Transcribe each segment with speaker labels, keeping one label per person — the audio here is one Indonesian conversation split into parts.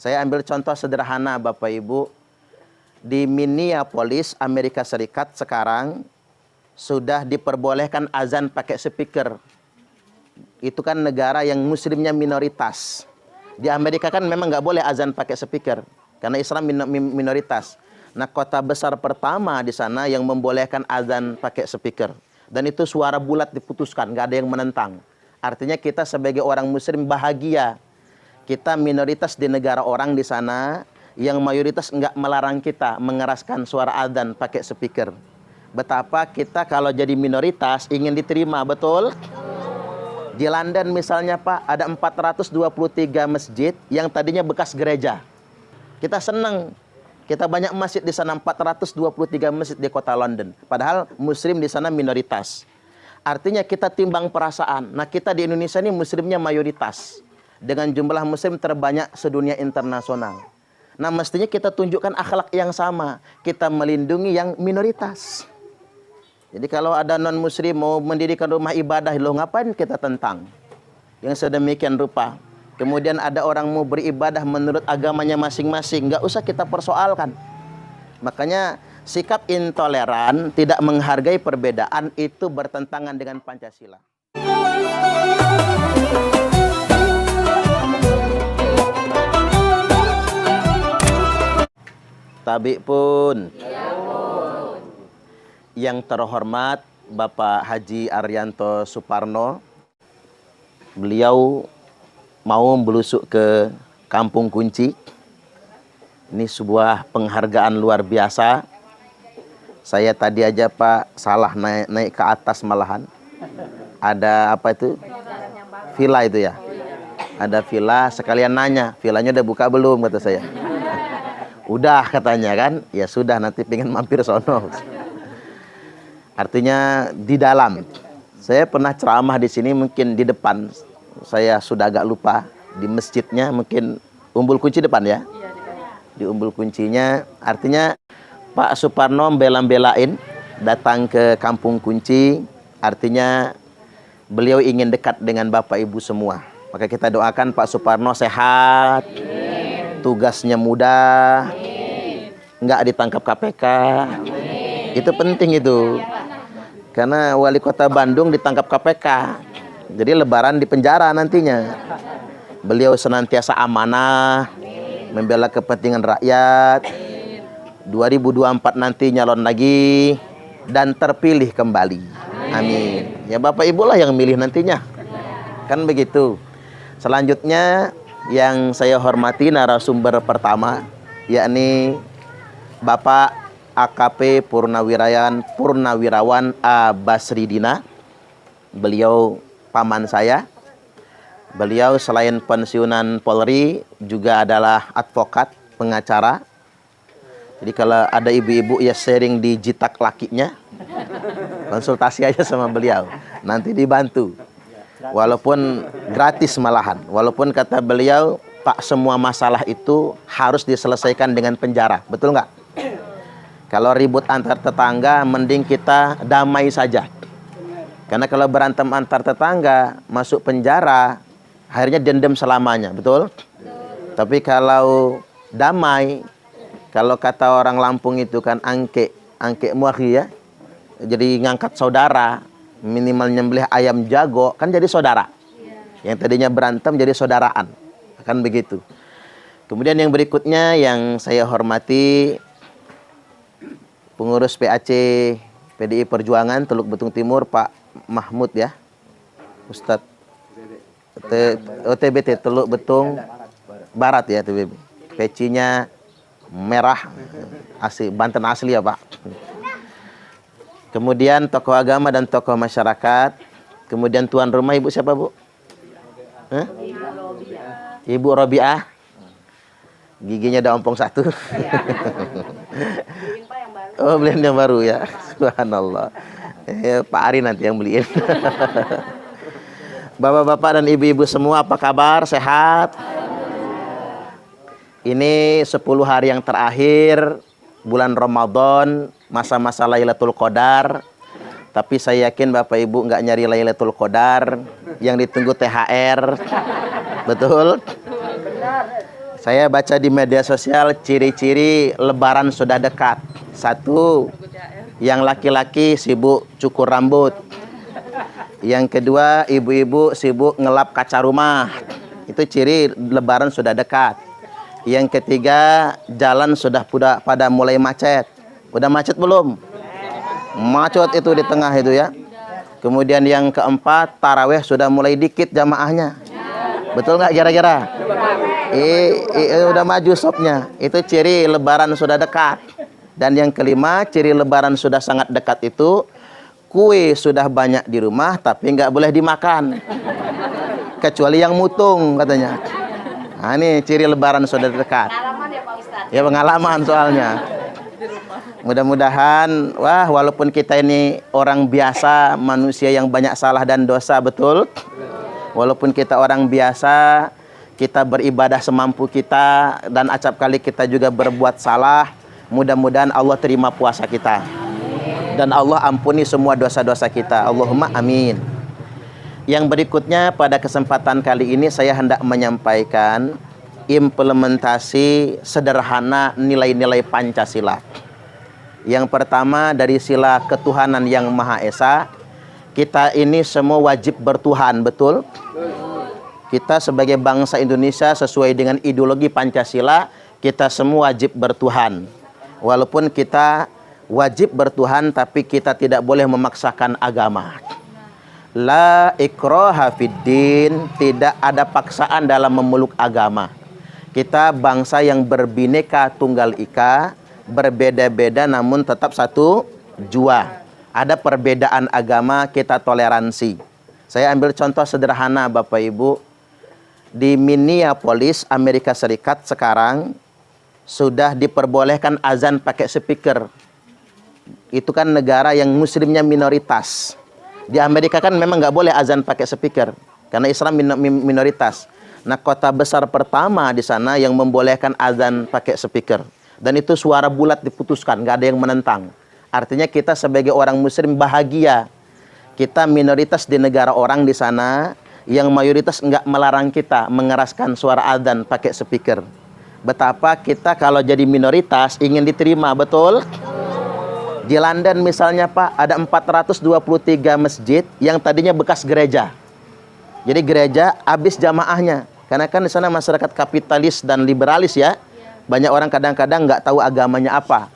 Speaker 1: Saya ambil contoh sederhana Bapak Ibu. Di Minneapolis, Amerika Serikat sekarang sudah diperbolehkan azan pakai speaker. Itu kan negara yang muslimnya minoritas. Di Amerika kan memang nggak boleh azan pakai speaker karena Islam minoritas. Nah, kota besar pertama di sana yang membolehkan azan pakai speaker. Dan itu suara bulat diputuskan, nggak ada yang menentang. Artinya kita sebagai orang muslim bahagia. Kita minoritas di negara orang di sana yang mayoritas nggak melarang kita mengeraskan suara azan pakai speaker. Betapa kita kalau jadi minoritas ingin diterima, betul? Di London misalnya Pak, ada 423 masjid yang tadinya bekas gereja. Kita senang. Kita banyak masjid di sana, 423 masjid di kota London. Padahal muslim di sana minoritas. Artinya kita timbang perasaan. Nah, kita di Indonesia ini muslimnya mayoritas. Dengan jumlah muslim terbanyak sedunia internasional. Nah, mestinya kita tunjukkan akhlak yang sama. Kita melindungi yang minoritas. Jadi kalau ada non-muslim mau mendirikan rumah ibadah, loh ngapain kita tentang? Yang sedemikian rupa. Kemudian ada orang mau beribadah menurut agamanya masing-masing, nggak usah kita persoalkan. Makanya sikap intoleran, tidak menghargai perbedaan, itu bertentangan dengan Pancasila. Tabi pun. Yang terhormat Bapak Haji Arianto Suparno, beliau mau belusuk ke Kampung Kunci. Ini sebuah penghargaan luar biasa. Saya tadi aja Pak salah naik ke atas malahan. Ada apa itu? Villa itu ya. Ada villa, sekalian nanya, villanya udah buka belum kata saya. Udah katanya kan. Ya sudah, nanti pengen mampir sono. Artinya di dalam. Saya pernah ceramah di sini, mungkin di depan. Saya sudah agak lupa. Di masjidnya mungkin Umbul Kunci depan ya. Di Umbul Kuncinya. Artinya Pak Suparno bela-belain datang ke Kampung Kunci. Artinya beliau ingin dekat dengan Bapak Ibu semua. Maka kita doakan Pak Suparno sehat. Tugasnya mudah. Nggak ditangkap KPK. Itu penting itu. Karena wali kota Bandung ditangkap KPK. Jadi lebaran di penjara nantinya. Beliau senantiasa amanah, membela kepentingan rakyat. 2024 nanti nyalon lagi dan terpilih kembali. Amin. Ya Bapak Ibu lah yang milih nantinya. Kan begitu. Selanjutnya yang saya hormati narasumber pertama, yakni Bapak AKP Purnawirawan A. Basridina. Beliau paman saya. Beliau selain pensiunan Polri juga adalah advokat, pengacara. Jadi kalau ada ibu-ibu ya sharing di jitak lakinya, konsultasi aja sama beliau. Nanti dibantu. Walaupun gratis malahan. Walaupun kata beliau, tak semua masalah itu harus diselesaikan dengan penjara. Betul nggak? Kalau ribut antar tetangga, mending kita damai saja. Karena kalau berantem antar tetangga, masuk penjara, akhirnya dendam selamanya, betul? Tapi kalau damai, kalau kata orang Lampung itu kan angke muahi ya. Jadi ngangkat saudara, minimal nyembelih ayam jago, kan jadi saudara. Yang tadinya berantem jadi saudaraan. Kan begitu. Kemudian yang berikutnya yang saya hormati, pengurus PAC PDI Perjuangan Teluk Betung Timur, Pak Mahmud ya. Ustadz TBT Teluk Betung Barat ya, TBB. Pecinya merah, asli Banten asli ya Pak. Kemudian tokoh agama dan tokoh masyarakat. Kemudian tuan rumah Ibu siapa Bu? Ibu Robiah. Giginya udah ompong satu. Oh, beliin yang baru ya. Subhanallah. Pak Ari nanti yang beliin. Bapak-bapak dan ibu-ibu semua apa kabar? Sehat? Ini 10 hari yang terakhir bulan Ramadan, masa-masa Lailatul Qadar. Tapi saya yakin Bapak Ibu nggak nyari Lailatul Qadar, yang ditunggu THR. Betul? Saya baca di media sosial ciri-ciri lebaran sudah dekat. Satu, yang laki-laki sibuk cukur rambut. Yang kedua, ibu-ibu sibuk ngelap kaca rumah. Itu ciri lebaran sudah dekat. Yang ketiga, jalan sudah pada mulai macet. Udah macet belum? Macet itu di tengah itu ya. Kemudian yang keempat, taraweh sudah mulai dikit jamaahnya. Betul nggak kira-kira? Udah maju sopnya. Itu ciri lebaran sudah dekat. Dan yang kelima, ciri lebaran sudah sangat dekat itu, kue sudah banyak di rumah tapi nggak boleh dimakan. Kecuali yang mutung katanya. Nah, ini ciri lebaran sudah dekat.
Speaker 2: Pengalaman ya Pak Ustadz?
Speaker 1: Ya pengalaman soalnya. Mudah-mudahan, walaupun kita ini orang biasa, manusia yang banyak salah dan dosa, betul? Walaupun kita orang biasa, kita beribadah semampu kita, dan acap kali kita juga berbuat salah. Mudah-mudahan Allah terima puasa kita. Dan Allah ampuni semua dosa-dosa kita. Allahumma amin. Yang berikutnya pada kesempatan kali ini saya hendak menyampaikan implementasi sederhana nilai-nilai Pancasila. Yang pertama dari sila ketuhanan yang Maha Esa. Kita ini semua wajib bertuhan, betul? Kita sebagai bangsa Indonesia sesuai dengan ideologi Pancasila, kita semua wajib bertuhan. Walaupun kita wajib bertuhan, tapi kita tidak boleh memaksakan agama. La ikraha fiddin, tidak ada paksaan dalam memeluk agama. Kita bangsa yang berbineka tunggal ika, berbeda-beda namun tetap satu jua. Ada perbedaan agama, kita toleransi. Saya ambil contoh sederhana Bapak Ibu. Di Minneapolis, Amerika Serikat sekarang sudah diperbolehkan azan pakai speaker. Itu kan negara yang muslimnya minoritas. Di Amerika kan memang nggak boleh azan pakai speaker karena Islam minoritas. Nah, kota besar pertama di sana yang membolehkan azan pakai speaker. Dan itu suara bulat diputuskan, nggak ada yang menentang. Artinya kita sebagai orang muslim bahagia. Kita minoritas di negara orang di sana, yang mayoritas nggak melarang kita mengeraskan suara azan pakai speaker. Betapa kita kalau jadi minoritas ingin diterima, betul? Di London misalnya Pak, ada 423 masjid yang tadinya bekas gereja. Jadi gereja habis jamaahnya. Karena kan di sana masyarakat kapitalis dan liberalis ya. Banyak orang kadang-kadang nggak tahu agamanya apa.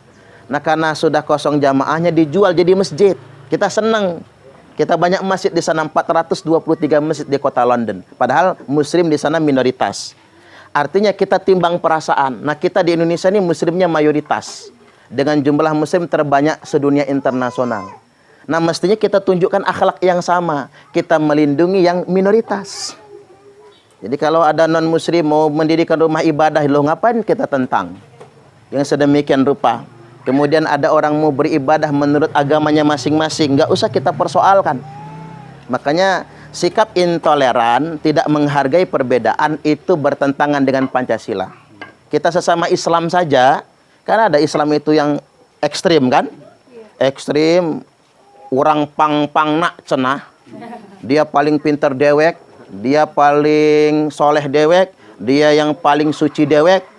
Speaker 1: Nah, karena sudah kosong jamaahnya dijual jadi masjid. Kita senang. Kita banyak masjid di sana, 423 masjid di kota London. Padahal muslim di sana minoritas. Artinya kita timbang perasaan. Nah, kita di Indonesia ini muslimnya mayoritas. Dengan jumlah muslim terbanyak sedunia internasional. Nah, mestinya kita tunjukkan akhlak yang sama. Kita melindungi yang minoritas. Jadi kalau ada non-muslim mau mendirikan rumah ibadah, loh ngapain kita tentang? Yang sedemikian rupa. Kemudian ada orang mau beribadah menurut agamanya masing-masing, nggak usah kita persoalkan. Makanya sikap intoleran, tidak menghargai perbedaan, itu bertentangan dengan Pancasila. Kita sesama Islam saja, kan ada Islam itu yang ekstrim kan? Ekstrim, orang pang-pang nak cenah. Dia paling pintar dewek, dia paling soleh dewek, dia yang paling suci dewek.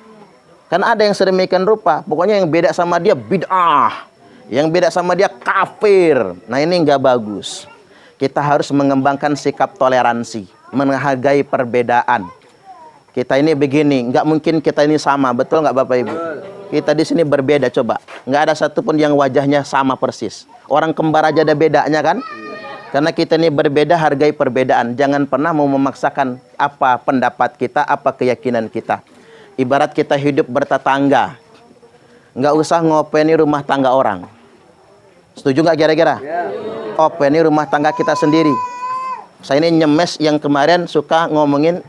Speaker 1: Kan ada yang sedemikian rupa. Pokoknya yang beda sama dia bid'ah, yang beda sama dia kafir. Nah, ini nggak bagus. Kita harus mengembangkan sikap toleransi, menghargai perbedaan. Kita ini begini, nggak mungkin kita ini sama, betul nggak Bapak Ibu? Kita di sini berbeda, coba. Nggak ada satupun yang wajahnya sama persis. Orang kembar aja ada bedanya kan? Karena kita ini berbeda, hargai perbedaan. Jangan pernah mau memaksakan apa pendapat kita, apa keyakinan kita. Ibarat kita hidup bertetangga. Nggak usah ngopeni rumah tangga orang. Setuju nggak kira-kira? Openi rumah tangga kita sendiri. Saya ini nyemes yang kemarin suka ngomongin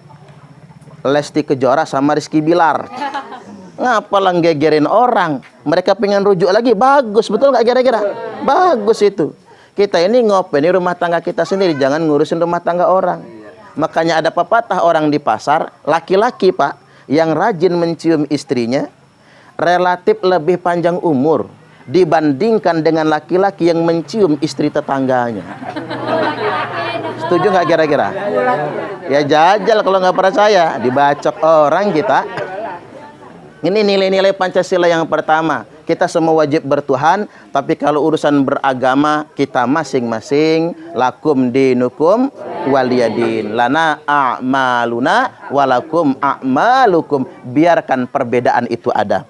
Speaker 1: Lesti Kejora sama Rizky Bilar. Ngapa lah gegerin orang? Mereka pengen rujuk lagi. Bagus, betul nggak kira-kira? Bagus itu. Kita ini ngopeni rumah tangga kita sendiri. Jangan ngurusin rumah tangga orang. Makanya ada pepatah orang di pasar. Laki-laki Pak, yang rajin mencium istrinya relatif lebih panjang umur dibandingkan dengan laki-laki yang mencium istri tetangganya. Setuju nggak kira-kira? Ya jajal kalau nggak percaya, dibacok orang kita. Ini nilai-nilai Pancasila yang pertama. Kita semua wajib bertuhan, tapi kalau urusan beragama kita masing-masing. Lakum dinukum waliyadin. Lana a'maluna walakum a'malukum. Biarkan perbedaan itu ada.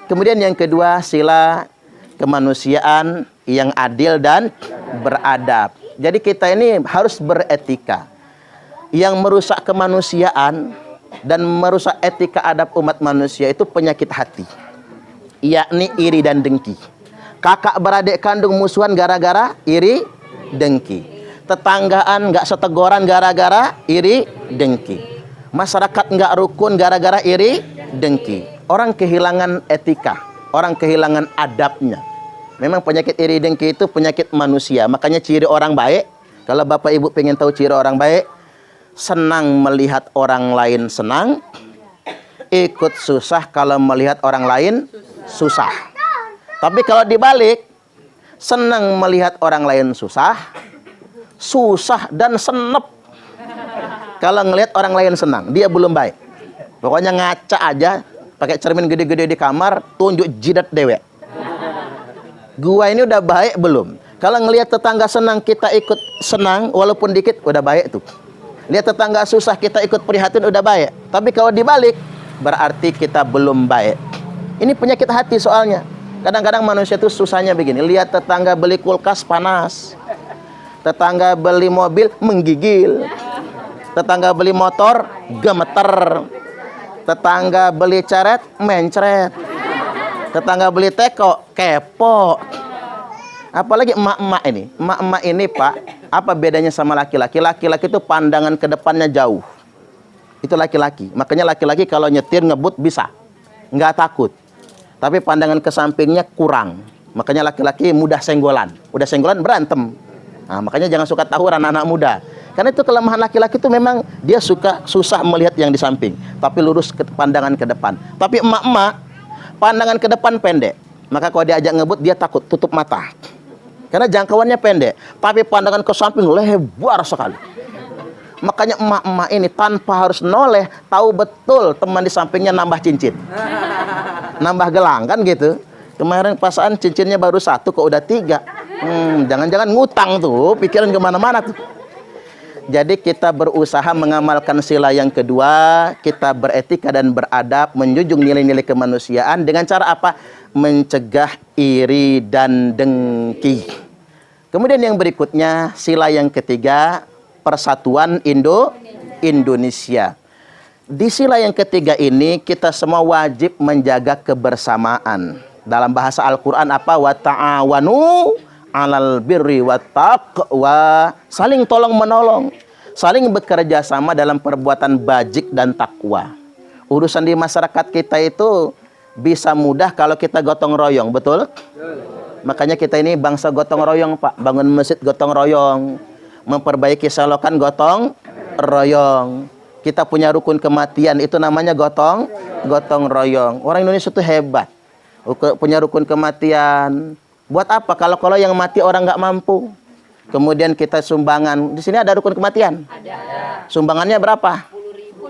Speaker 1: Kemudian yang kedua, sila kemanusiaan yang adil dan beradab. Jadi kita ini harus beretika. Yang merusak kemanusiaan dan merusak etika adab umat manusia itu penyakit hati, yakni iri dan dengki. Kakak beradik kandung musuhan gara-gara iri dengki. Tetanggaan nggak setegoran gara-gara iri dengki. Masyarakat nggak rukun gara-gara iri dengki. Orang kehilangan etika, orang kehilangan adabnya. Memang penyakit iri dengki itu penyakit manusia. Makanya ciri orang baik, kalau Bapak Ibu pengen tahu ciri orang baik, senang melihat orang lain senang, ikut susah kalau melihat orang lain susah. Tapi kalau dibalik, senang melihat orang lain susah, susah dan senep kalau ngelihat orang lain senang. Dia belum baik. Pokoknya ngaca aja, pakai cermin gede-gede di kamar, tunjuk jidat dewek. Gua ini udah baik belum? Kalau ngelihat tetangga senang, kita ikut senang, walaupun dikit, udah baik tuh. Lihat tetangga susah, kita ikut prihatin, udah baik. Tapi kalau dibalik, berarti kita belum baik. Ini penyakit hati soalnya. Kadang-kadang manusia itu susahnya begini. Lihat tetangga beli kulkas panas, tetangga beli mobil menggigil, tetangga beli motor gemeter, tetangga beli ceret mencret, tetangga beli teko kepo. Apalagi emak-emak ini. Emak-emak ini, Pak, apa bedanya sama laki-laki? Laki-laki itu pandangan ke depannya jauh. Itu laki-laki. Makanya laki-laki kalau nyetir ngebut bisa. Nggak takut. Tapi pandangan ke sampingnya kurang. Makanya laki-laki mudah senggolan. Udah senggolan berantem. Nah, makanya jangan suka tawuran anak muda. Karena itu kelemahan laki-laki itu memang dia suka susah melihat yang di samping. Tapi lurus ke pandangan ke depan. Tapi emak-emak pandangan ke depan pendek. Maka kalau diajak ngebut dia takut, tutup mata. Karena jangkauannya pendek, tapi pandangan ke samping lebar sekali. Makanya emak-emak ini tanpa harus noleh, tahu betul teman di sampingnya nambah cincin, nambah gelang, kan gitu. Kemarin pasaan cincinnya baru 1, kok udah 3. Jangan-jangan ngutang tuh, pikiran kemana-mana tuh. Jadi kita berusaha mengamalkan sila yang kedua, kita beretika dan beradab, menjunjung nilai-nilai kemanusiaan dengan cara apa? Mencegah iri dan dengki. Kemudian yang berikutnya, sila yang ketiga, persatuan Indonesia. Di sila yang ketiga ini, kita semua wajib menjaga kebersamaan. Dalam bahasa Al-Quran apa? Wa ta'awanu 'alal birri wat taqwa. Saling tolong menolong, saling bekerja sama dalam perbuatan bajik dan takwa. Urusan di masyarakat kita itu bisa mudah kalau kita gotong royong, betul? Makanya kita ini bangsa gotong royong, Pak. Bangun masjid gotong royong, memperbaiki selokan gotong royong. Kita punya rukun kematian, itu namanya gotong royong. Orang Indonesia itu hebat. Punya rukun kematian. Buat apa? Kalau yang mati orang nggak mampu. Kemudian kita sumbangan. Di sini ada rukun kematian. Ada. Sumbangannya berapa?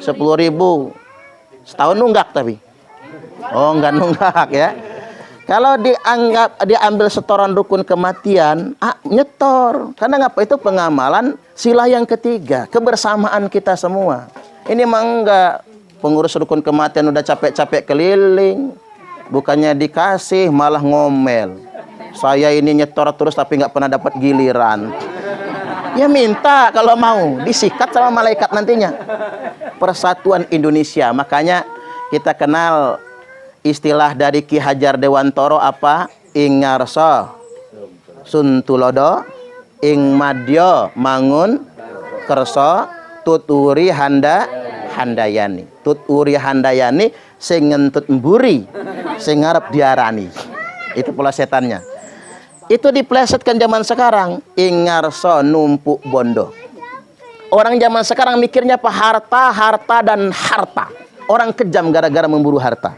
Speaker 1: 10.000. Setahun nunggak tapi. Oh, nggak nunggak ya. Kalau diambil setoran rukun kematian, nyetor. Karena ngapa? Itu pengamalan sila yang ketiga, kebersamaan kita semua. Ini mah enggak, pengurus rukun kematian udah capek-capek keliling, bukannya dikasih malah ngomel. Saya ini nyetor terus tapi nggak pernah dapat giliran. Ya minta kalau mau, disikat sama malaikat nantinya. Persatuan Indonesia, makanya kita kenal istilah dari Ki Hajar Dewantoro apa? Ing ngarsa suntulodo, ing madya mangun kersa, tuturi handayani. Tuturi handayani sing ngentut mburi, sing ngarep diarani. Itu pola setannya. Itu diplesetkan zaman sekarang. Ing ngarsa numpuk bondo. Orang zaman sekarang mikirnya apa? Harta dan harta. Orang kejam gara-gara memburu harta.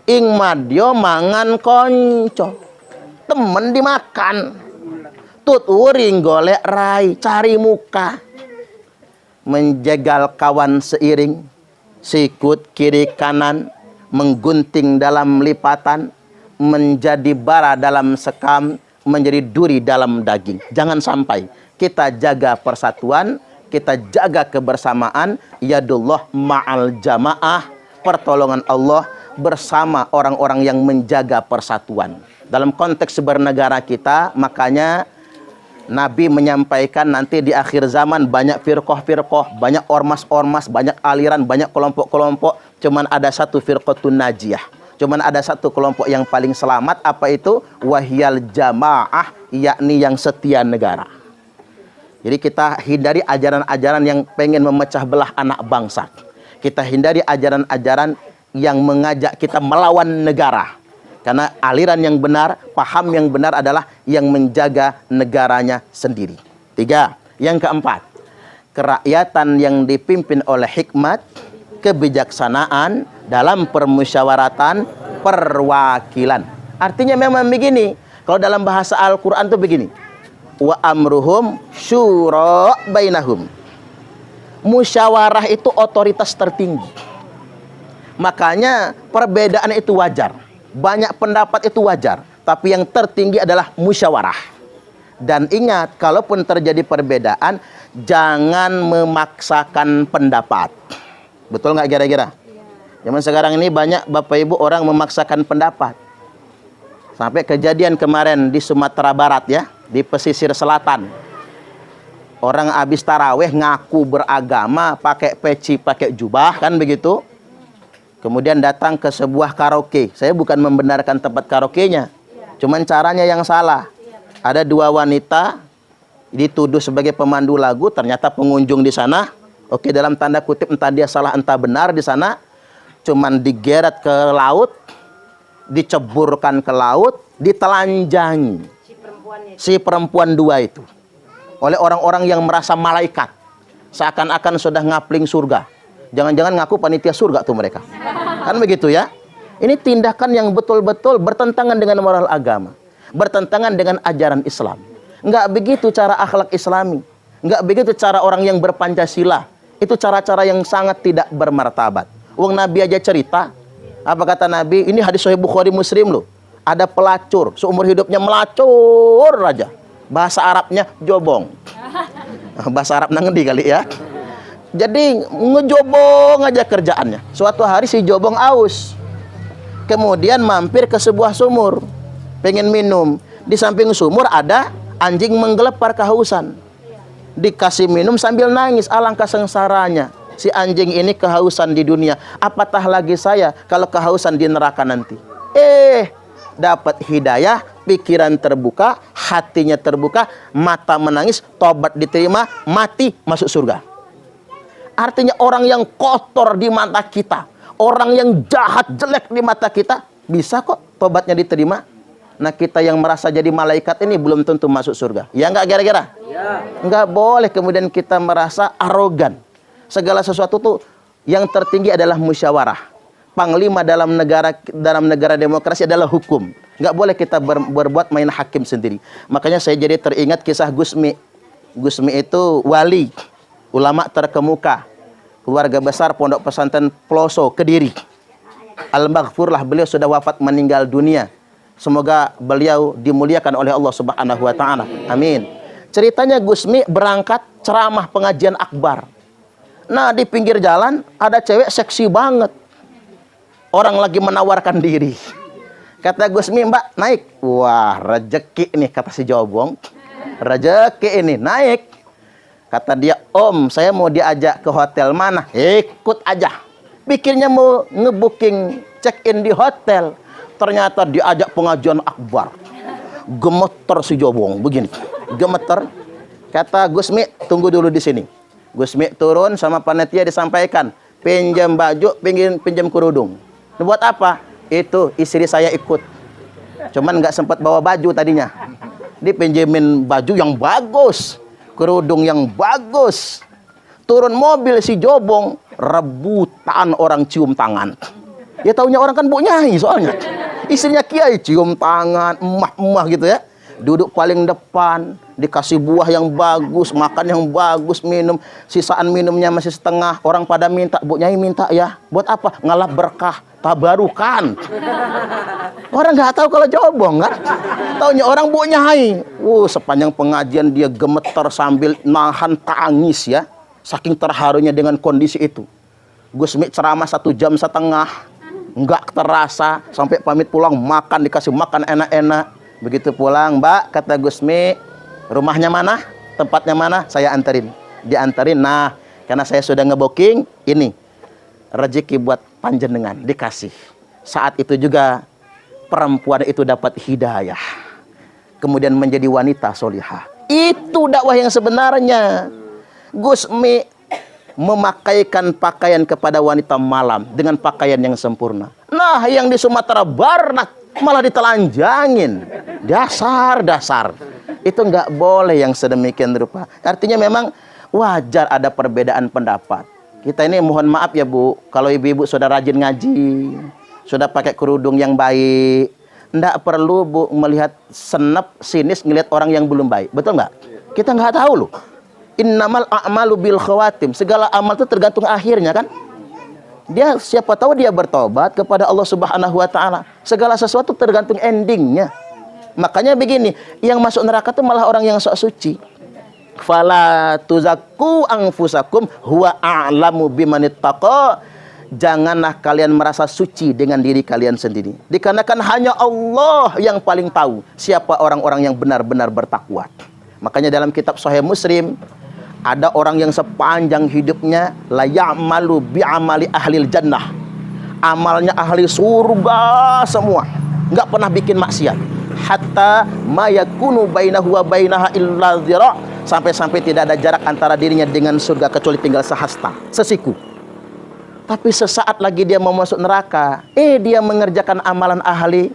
Speaker 1: Ing madya mangan konco, temen dimakan. Tuturing golek rai, cari muka. Menjegal kawan seiring, sikut kiri kanan, menggunting dalam lipatan, menjadi bara dalam sekam, menjadi duri dalam daging. Jangan sampai kita jaga persatuan, kita jaga kebersamaan. Yadullah ma'al jamaah, pertolongan Allah bersama orang-orang yang menjaga persatuan. Dalam konteks bernegara kita, makanya Nabi menyampaikan nanti di akhir zaman banyak firqah-firqah, banyak ormas-ormas, banyak aliran, banyak kelompok-kelompok. Cuman ada satu firqatun najiyah. Cuman ada satu kelompok yang paling selamat. Apa itu? Wahyal jamaah, yakni yang setia negara. Jadi kita hindari ajaran-ajaran yang pengen memecah belah anak bangsa. Kita hindari ajaran-ajaran yang mengajak kita melawan negara. Karena aliran yang benar, paham yang benar adalah yang menjaga negaranya sendiri. 3. Yang keempat, kerakyatan yang dipimpin oleh hikmat, kebijaksanaan dalam permusyawaratan, perwakilan. Artinya memang begini, kalau dalam bahasa Al-Quran itu begini, wa amruhum syura bainahum. Musyawarah itu otoritas tertinggi. Makanya perbedaan itu wajar. Banyak pendapat itu wajar, tapi yang tertinggi adalah musyawarah. Dan ingat, kalaupun terjadi perbedaan, jangan memaksakan pendapat. Betul nggak kira-kira? Zaman sekarang ini banyak Bapak Ibu orang memaksakan pendapat. Sampai kejadian kemarin di Sumatera Barat ya, di pesisir selatan. Orang habis taraweh ngaku beragama, pakai peci, pakai jubah, kan begitu? Kemudian datang ke sebuah karaoke. Saya bukan membenarkan tempat karaoke-nya. Cuman caranya yang salah. Ada 2 wanita dituduh sebagai pemandu lagu, ternyata pengunjung di sana. Oke, dalam tanda kutip entah dia salah entah benar di sana. Cuman digeret ke laut, diceburkan ke laut, ditelanjangi. Si perempuan 2 itu. Oleh orang-orang yang merasa malaikat. Seakan-akan sudah ngapling surga. Jangan-jangan ngaku panitia surga tuh mereka. Kan begitu ya. Ini tindakan yang betul-betul bertentangan dengan moral agama. Bertentangan dengan ajaran Islam. Enggak begitu cara akhlak Islami. Enggak begitu cara orang yang berpancasila. Itu cara-cara yang sangat tidak bermartabat. Wong Nabi aja cerita. Apa kata Nabi? Ini hadis Sahih Bukhari Muslim loh. Ada pelacur. Seumur hidupnya melacur aja. Bahasa Arabnya jobong. Bahasa Arab nangendi kali ya. Jadi ngejobong aja kerjaannya. Suatu hari si jobong aus. Kemudian mampir ke sebuah sumur. Pengen minum. Di samping sumur ada anjing menggelepar kehausan. Dikasih minum sambil nangis. Alangkah sengsaranya. Si anjing ini kehausan di dunia. Apatah lagi saya kalau kehausan di neraka nanti. Dapat hidayah, pikiran terbuka, hatinya terbuka, mata menangis, tobat diterima, mati masuk surga. Artinya orang yang kotor di mata kita, orang yang jahat, jelek di mata kita, bisa kok tobatnya diterima. Nah, kita yang merasa jadi malaikat ini belum tentu masuk surga. Ya enggak kira-kira? Ya. Enggak boleh kemudian kita merasa arogan. Segala sesuatu tuh yang tertinggi adalah musyawarah. Panglima dalam negara demokrasi adalah hukum. Enggak boleh kita berbuat main hakim sendiri. Makanya saya jadi teringat kisah Gusmi. Gusmi itu wali, ulama terkemuka, keluarga besar Pondok Pesantren Ploso Kediri. Al-Maghfurlah, beliau sudah wafat meninggal dunia. Semoga beliau dimuliakan oleh Allah Subhanahu wa taala. Amin. Ceritanya Gusmi berangkat ceramah pengajian akbar. Nah, di pinggir jalan ada cewek seksi banget. Orang lagi menawarkan diri. Kata Gusmi, "Mbak, naik." Wah, rezeki nih, kata si jobong. Rezeki ini, naik. Kata dia, "Om, saya mau diajak ke hotel mana?" "Ikut aja." Pikirnya mau ngebooking check-in di hotel. Ternyata diajak pengajian akbar. Gemeter si jobong, begini. Gemeter. Kata Gusmi, "Tunggu dulu di sini." Gusmi turun sama panitia disampaikan, "Pinjam baju, pinjam kerudung." Buat apa? Itu istri saya ikut. Cuman nggak sempat bawa baju tadinya. Dipinjemin baju yang bagus, kerudung yang bagus. Turun mobil si jobong, rebutan orang cium tangan. Ya taunya orang kan bu nyai soalnya. Istrinya kiai cium tangan, emah-emah gitu ya. Duduk paling depan, dikasih buah yang bagus, makan yang bagus, minum. Sisaan minumnya masih setengah. Orang pada minta, "Bu Nyai minta ya." Buat apa? Ngalap berkah. tabarukan. Orang nggak tahu kalau jobong kan. Taunya orang Bu Nyai. Sepanjang pengajian dia gemeter sambil nahan tangis ya. Saking terharunya dengan kondisi itu. Gus Mi ceramah 1,5 jam, nggak terasa. Sampai pamit pulang makan, dikasih makan enak-enak. Begitu pulang, Mbak, kata Gus Mi, rumahnya mana? Tempatnya mana? Saya anterin. Dianterin. Nah, karena saya sudah ngebooking, ini rezeki buat panjenengan, dikasih. Saat itu juga perempuan itu dapat hidayah, kemudian menjadi wanita solihah. Itu dakwah yang sebenarnya. Gus Mi memakaikan pakaian kepada wanita malam dengan pakaian yang sempurna. Nah, yang di Sumatera Barat malah ditelanjangin. Dasar. Itu nggak boleh yang sedemikian rupa. Artinya memang wajar ada perbedaan pendapat. Kita ini mohon maaf ya Bu, kalau ibu-ibu sudah rajin ngaji, sudah pakai kerudung yang baik, nggak perlu Bu melihat senep, sinis ngelihat orang yang belum baik. Betul nggak? Kita nggak tahu loh. Innamal a'malu bil khawatim. Segala amal itu tergantung akhirnya kan. Dia siapa tahu dia bertobat kepada Allah Subhanahu wa taala. Segala sesuatu tergantung endingnya. Makanya begini, yang masuk neraka itu malah orang yang sok suci. Fala tuzakku anfusakum huwa a'lamu bimanittaqa. Janganlah kalian merasa suci dengan diri kalian sendiri. Dikarenakan hanya Allah yang paling tahu siapa orang-orang yang benar-benar bertakwa. Makanya dalam kitab Sahih Muslim ada orang yang sepanjang hidupnya la ya'malu bi'amali ahlil jannah. Amalnya ahli surga semua. Enggak pernah bikin maksiat. Hatta ma yakunu bainahu wa bainaha illa dhira'. Sampai-sampai tidak ada jarak antara dirinya dengan surga kecuali tinggal sehasta, sesiku. Tapi sesaat lagi dia mau masuk neraka, dia mengerjakan amalan ahli.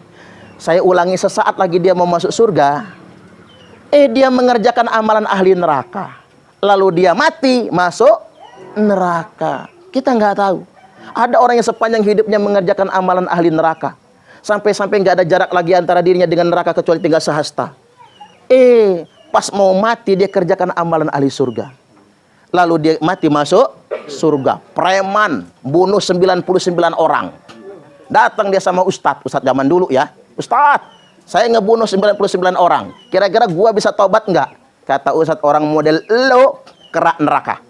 Speaker 1: Saya ulangi, sesaat lagi dia mau masuk surga, dia mengerjakan amalan ahli neraka. Lalu dia mati masuk neraka. Kita nggak tahu. Ada orang yang sepanjang hidupnya mengerjakan amalan ahli neraka, sampai-sampai nggak ada jarak lagi antara dirinya dengan neraka kecuali tinggal sehasta. Pas mau mati dia kerjakan amalan ahli surga. Lalu dia mati masuk surga. Preman, bunuh 99 orang. Datang dia sama Ustadz zaman dulu ya. Ustadz, saya ngebunuh 99 orang. Kira-kira gua bisa tobat nggak? Kata Ustadz, orang model lo kerak neraka.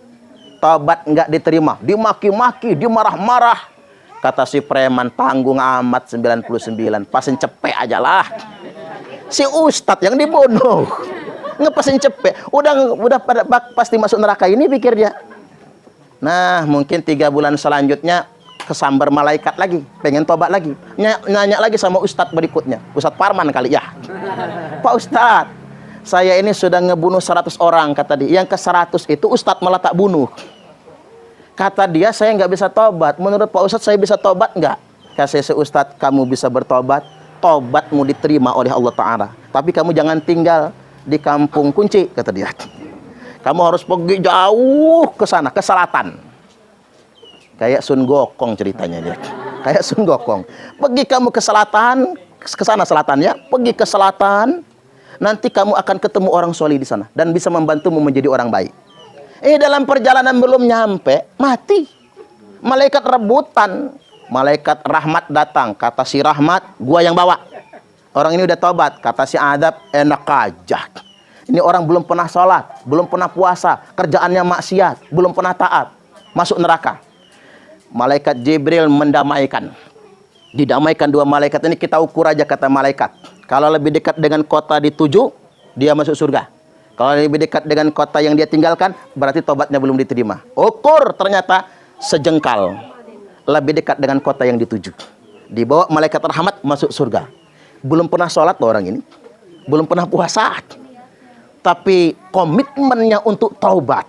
Speaker 1: Tobat nggak diterima. Dimaki-maki, dimarah-marah. Kata si preman, tanggung amat 99. Pasin cepet aja lah. Si Ustadz yang dibunuh. Ngepasin cepet. Udah pasti masuk neraka ini pikir dia. Nah, mungkin 3 bulan selanjutnya kesambar malaikat lagi, pengen tobat lagi. Nanya lagi sama Ustadz berikutnya. Ustadz Parman kali ya. Pak Ustadz, saya ini sudah ngebunuh 100 orang, kata dia. Yang ke-100 itu Ustadz malah tak bunuh. Kata dia, saya nggak bisa tobat. Menurut Pak Ustadz, saya bisa tobat nggak? Kata si Ustadz, kamu bisa bertobat. Tobatmu diterima oleh Allah Ta'ala. Tapi kamu jangan tinggal di kampung kunci, kata dia. Kamu harus pergi jauh ke sana, ke selatan. Kayak Sun Gokong ceritanya dia. Kayak Sun Gokong. Pergi kamu ke selatan, ke sana selatan ya. Pergi ke selatan, nanti kamu akan ketemu orang soleh di sana dan bisa membantumu menjadi orang baik. Dalam perjalanan belum nyampe, mati. Malaikat rebutan. Malaikat rahmat datang. Kata si rahmat, gua yang bawa. Orang ini udah tobat. Kata si adab, enak aja. Ini orang belum pernah sholat, belum pernah puasa, kerjaannya maksiat, belum pernah taat, masuk neraka. Malaikat Jibril mendamaikan. Didamaikan 2 malaikat ini, kita ukur aja kata malaikat. Kalau lebih dekat dengan kota dituju, dia masuk surga. Kalau lebih dekat dengan kota yang dia tinggalkan, berarti tobatnya belum diterima. Ukur ternyata sejengkal. Lebih dekat dengan kota yang dituju. Dibawa malaikat rahmat masuk surga. Belum pernah sholat loh orang ini. Belum pernah puasa. Tapi komitmennya untuk taubat.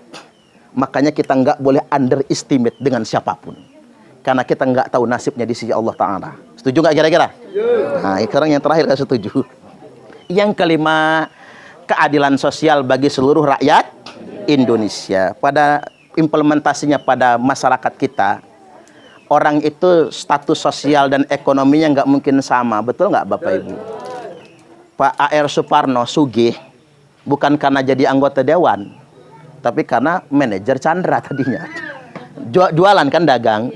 Speaker 1: Makanya kita nggak boleh underestimate dengan siapapun. Karena kita nggak tahu nasibnya di sisi Allah Ta'ala. Setuju nggak kira-kira? Nah, sekarang yang terakhir saya setuju. Yang kelima, keadilan sosial bagi seluruh rakyat Indonesia. Pada implementasinya pada masyarakat kita, orang itu status sosial dan ekonominya nggak mungkin sama. Betul nggak Bapak Ibu? Pak A.R. Suparno sugih bukan karena jadi anggota dewan, tapi karena manajer Chandra tadinya. Jualan kan, dagang.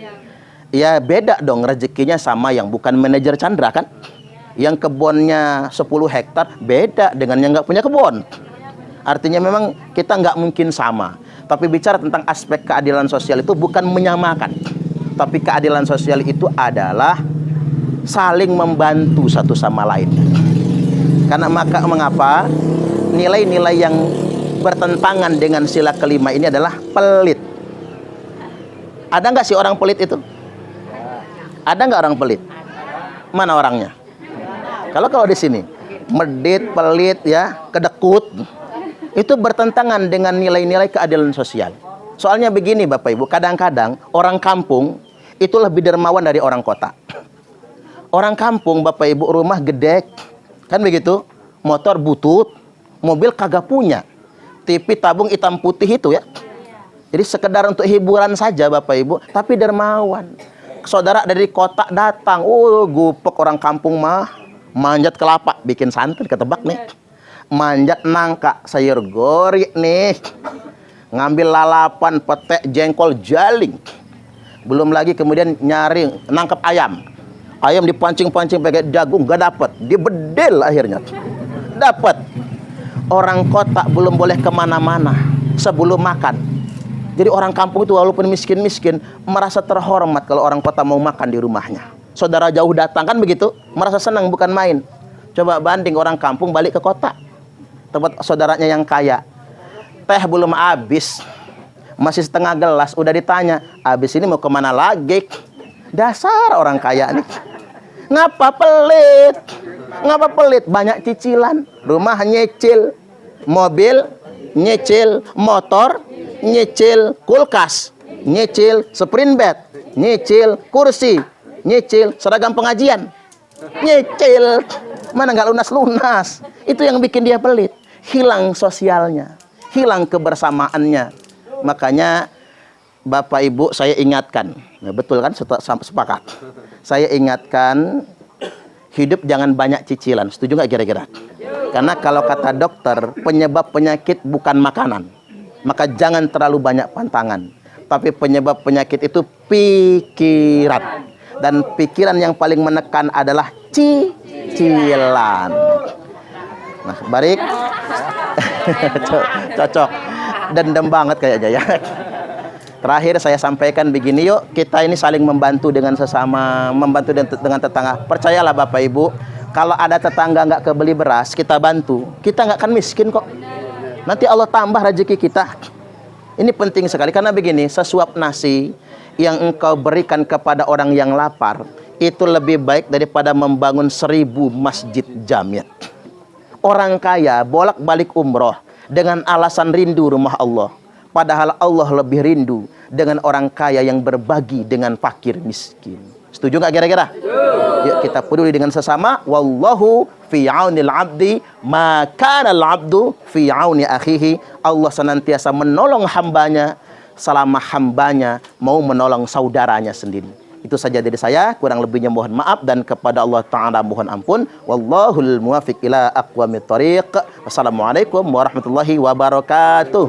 Speaker 1: Ya beda dong rezekinya sama yang bukan manajer Chandra kan. Yang kebunnya 10 hektar beda dengan yang nggak punya kebun. Artinya memang kita nggak mungkin sama. Tapi bicara tentang aspek keadilan sosial itu bukan menyamakan. Tapi keadilan sosial itu adalah saling membantu satu sama lain. Karena mengapa nilai-nilai yang bertentangan dengan sila kelima ini adalah pelit. Ada nggak sih orang pelit itu? Ada nggak orang pelit? Mana orangnya? Kalau di sini medit, pelit, ya, kedekut, itu bertentangan dengan nilai-nilai keadilan sosial. Soalnya begini Bapak Ibu, kadang-kadang orang kampung itu lebih dermawan dari orang kota. Orang kampung Bapak Ibu rumah gede, kan begitu, motor butut, mobil kagak punya, TV tabung hitam putih itu ya. Jadi sekedar untuk hiburan saja Bapak Ibu, tapi dermawan. Saudara dari kota datang, gupek orang kampung mah, manjat kelapa, bikin santan ketebak nih. Manjat nangka, sayur gori nih. Ngambil lalapan, petek, jengkol, jaling. Belum lagi kemudian nyari, nangkep ayam. Ayam dipancing-pancing pakai jagung, gak dapet. Dibedel akhirnya. Dapat. Orang kota belum boleh kemana-mana sebelum makan. Jadi orang kampung itu walaupun miskin-miskin merasa terhormat kalau orang kota mau makan di rumahnya. Saudara jauh datang kan begitu, merasa senang bukan main. Coba banding orang kampung balik ke kota, tempat saudaranya yang kaya, teh belum habis, masih setengah gelas, udah ditanya, habis ini mau kemana lagi? Dasar orang kaya nih. Ngapa pelit? Ngapa pelit? Banyak cicilan, rumah nyicil, mobil nyicil, motor nyicil, kulkas nyicil, sprint bed nyicil, kursi nyicil, seragam pengajian nyicil, mana nggak lunas-lunas. Itu yang bikin dia pelit, hilang sosialnya, hilang kebersamaannya. Makanya Bapak Ibu saya ingatkan, nah, betul kan, sepakat. Saya ingatkan, hidup jangan banyak cicilan. Setuju nggak kira-kira? Karena kalau kata dokter, penyebab penyakit bukan makanan, maka jangan terlalu banyak pantangan. Tapi penyebab penyakit itu pikiran. Dan pikiran yang paling menekan adalah cicilan. Nah, barik. Cocok. Dendam banget kayaknya ya. Terakhir saya sampaikan begini, yuk kita ini saling membantu dengan sesama, membantu dengan tetangga. Percayalah Bapak Ibu, kalau ada tetangga nggak kebeli beras, kita bantu, kita nggak akan miskin kok. Nanti Allah tambah rezeki kita. Ini penting sekali, karena begini, sesuap nasi yang engkau berikan kepada orang yang lapar, itu lebih baik daripada membangun 1000 masjid jami'. Orang kaya bolak-balik umroh dengan alasan rindu rumah Allah. Padahal Allah lebih rindu dengan orang kaya yang berbagi dengan fakir miskin. Setuju nggak kira-kira? Yuk kita peduli dengan sesama. Wallahu fi aunil abdi ma kana al abdu fi auni akhihi. Allah senantiasa menolong hambanya selama hambanya mau menolong saudaranya sendiri. Itu saja dari saya, kurang lebihnya mohon maaf, dan kepada Allah Ta'ala mohon ampun. Wallahul muwafiq ila aqwamit thariq. Wassalamualaikum warahmatullahi wabarakatuh.